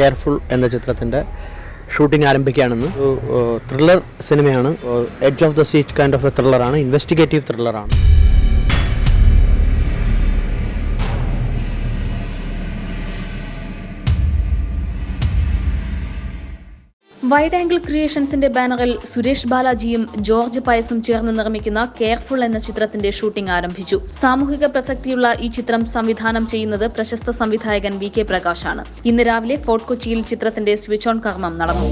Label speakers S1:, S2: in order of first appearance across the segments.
S1: Careful എന്ന ചിത്രത്തിൻ്റെ shooting ആരംഭിക്കുകയാണെന്ന്. ഒരു ത്രില്ലർ സിനിമയാണ്. Edge of the seat kind of a ത്രില്ലറാണ്, ഇൻവെസ്റ്റിഗേറ്റീവ് ത്രില്ലറാണ്.
S2: വൈഡ് ആംഗിൾ ക്രിയേഷൻസിന്റെ ബാനറിൽ സുരേഷ് ബാലാജിയും ജോർജ് പയസും ചേർന്ന് നിർമ്മിക്കുന്ന കെയർഫുൾ എന്ന ചിത്രത്തിന്റെ ഷൂട്ടിംഗ് ആരംഭിച്ചു. സാമൂഹിക പ്രസക്തിയുള്ള ഈ ചിത്രം സംവിധാനം ചെയ്യുന്നത് പ്രശസ്ത സംവിധായകൻ VK പ്രകാശാണ്. ഇന്ന് രാവിലെ ഫോർട്ട് കൊച്ചിയിൽ ചിത്രത്തിന്റെ സ്വിച്ച് ഓൺ കർമ്മം നടന്നു.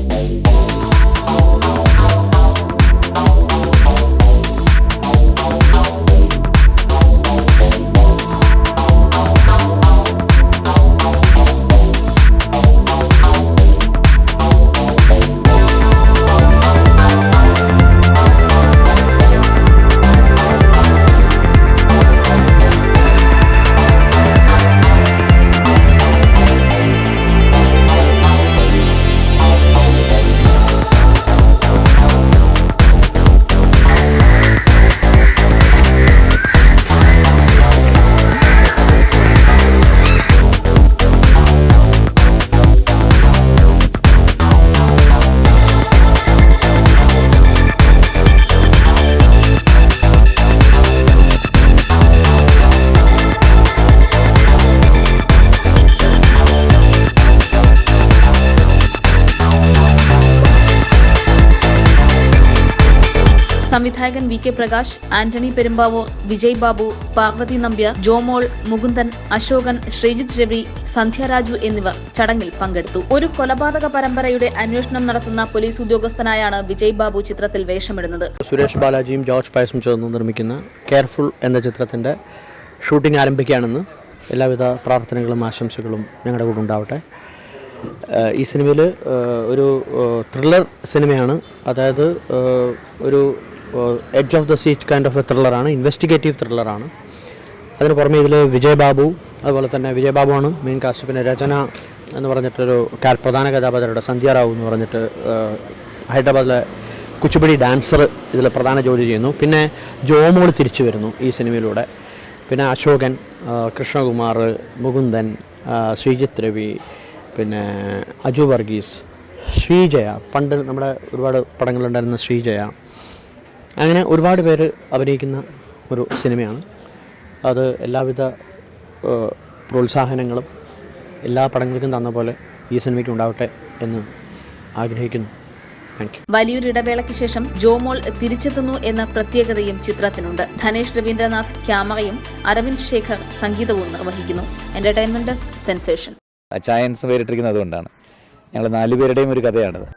S2: സംവിധായകൻ VK പ്രകാശ്, ആന്റണി പെരുമ്പാവൂർ, വിജയ് ബാബു, പാർവതി നമ്പ്യാർ, ജോമോൾ, മുകുന്ദൻ, അശോകൻ, ശ്രീജിത്ത് രവി, സന്ധ്യ രാജു എന്നിവർ ചടങ്ങിൽ പങ്കെടുത്തു. ഒരു കൊലപാതക പരമ്പരയുടെ അന്വേഷണം നടത്തുന്ന പോലീസ് ഉദ്യോഗസ്ഥനായാണ് വിജയ് ബാബു ചിത്രത്തിൽ വേഷമിടുന്നത്.
S1: സുരേഷ് ബാലാജിയും ജോർജ് പയസും ചേർന്ന് നിർമ്മിക്കുന്ന കെയർഫുൾ എന്ന ചിത്രത്തിൻ്റെ ഷൂട്ടിംഗ് ആരംഭിക്കുകയാണെന്ന്. എല്ലാവിധ പ്രാർത്ഥനകളും ആശംസകളും ഞങ്ങളുടെ കൂടെ ഉണ്ടാവട്ടെ. ഈ സിനിമയിൽ ഒരു ത്രില്ലർ സിനിമയാണ്. അതായത് ഒരു edge of the seat kind of a ത്രില്ലറാണ്, ഇൻവെസ്റ്റിഗേറ്റീവ് ത്രില്ലറാണ്. അതിന് പുറമെ ഇതിൽ വിജയ് ബാബു, അതുപോലെ തന്നെ വിജയ് ബാബുവാണ് മെയിൻ കാസ്റ്റ്. പിന്നെ രചന എന്ന് പറഞ്ഞിട്ടൊരു പ്രധാന കഥാപാത്രയുടെ സന്ധ്യ റാവു എന്ന് പറഞ്ഞിട്ട് ഹൈദരാബാദിലെ കുച്ചിപ്പുടി ഡാൻസർ ഇതിൽ പ്രധാന ജോലി ചെയ്യുന്നു. പിന്നെ ജോമോൾ തിരിച്ചു വരുന്നു ഈ സിനിമയിലൂടെ. പിന്നെ അശോകൻ, കൃഷ്ണകുമാർ, മുകുന്ദൻ, ശ്രീജിത്ത് രവി, പിന്നെ അജു വർഗീസ്, ശ്രീജയ, പണ്ട് നമ്മുടെ ഒരുപാട് പടങ്ങളുണ്ടായിരുന്ന ശ്രീജയ, അങ്ങനെ ഒരുപാട് പേര് അഭിനയിക്കുന്ന ഒരു സിനിമയാണ്. അത് എല്ലാവിധ പ്രോത്സാഹനങ്ങളും എല്ലാ പടങ്ങൾക്കും തന്ന പോലെ ഈ സിനിമയ്ക്ക് ഉണ്ടാവട്ടെ എന്ന് ആഗ്രഹിക്കുന്നു.
S2: വലിയൊരു ഇടവേളയ്ക്ക് ശേഷം ജോമോൾ തിരിച്ചെത്തുന്നു എന്ന പ്രത്യേകതയും ചിത്രത്തിനുണ്ട്. ധനേഷ് രവീന്ദ്രനാഥ് ക്യാമറയും അരവിന്ദ് ശേഖർ സംഗീതവും നിർവഹിക്കുന്നു. Entertainment sensation.
S3: ചായൻസ് പേരിട്ടിരിക്കുന്നത് അതുകൊണ്ടാണ്. ഞങ്ങൾ 4 പേരുടെയും ഒരു കഥയാണിത്.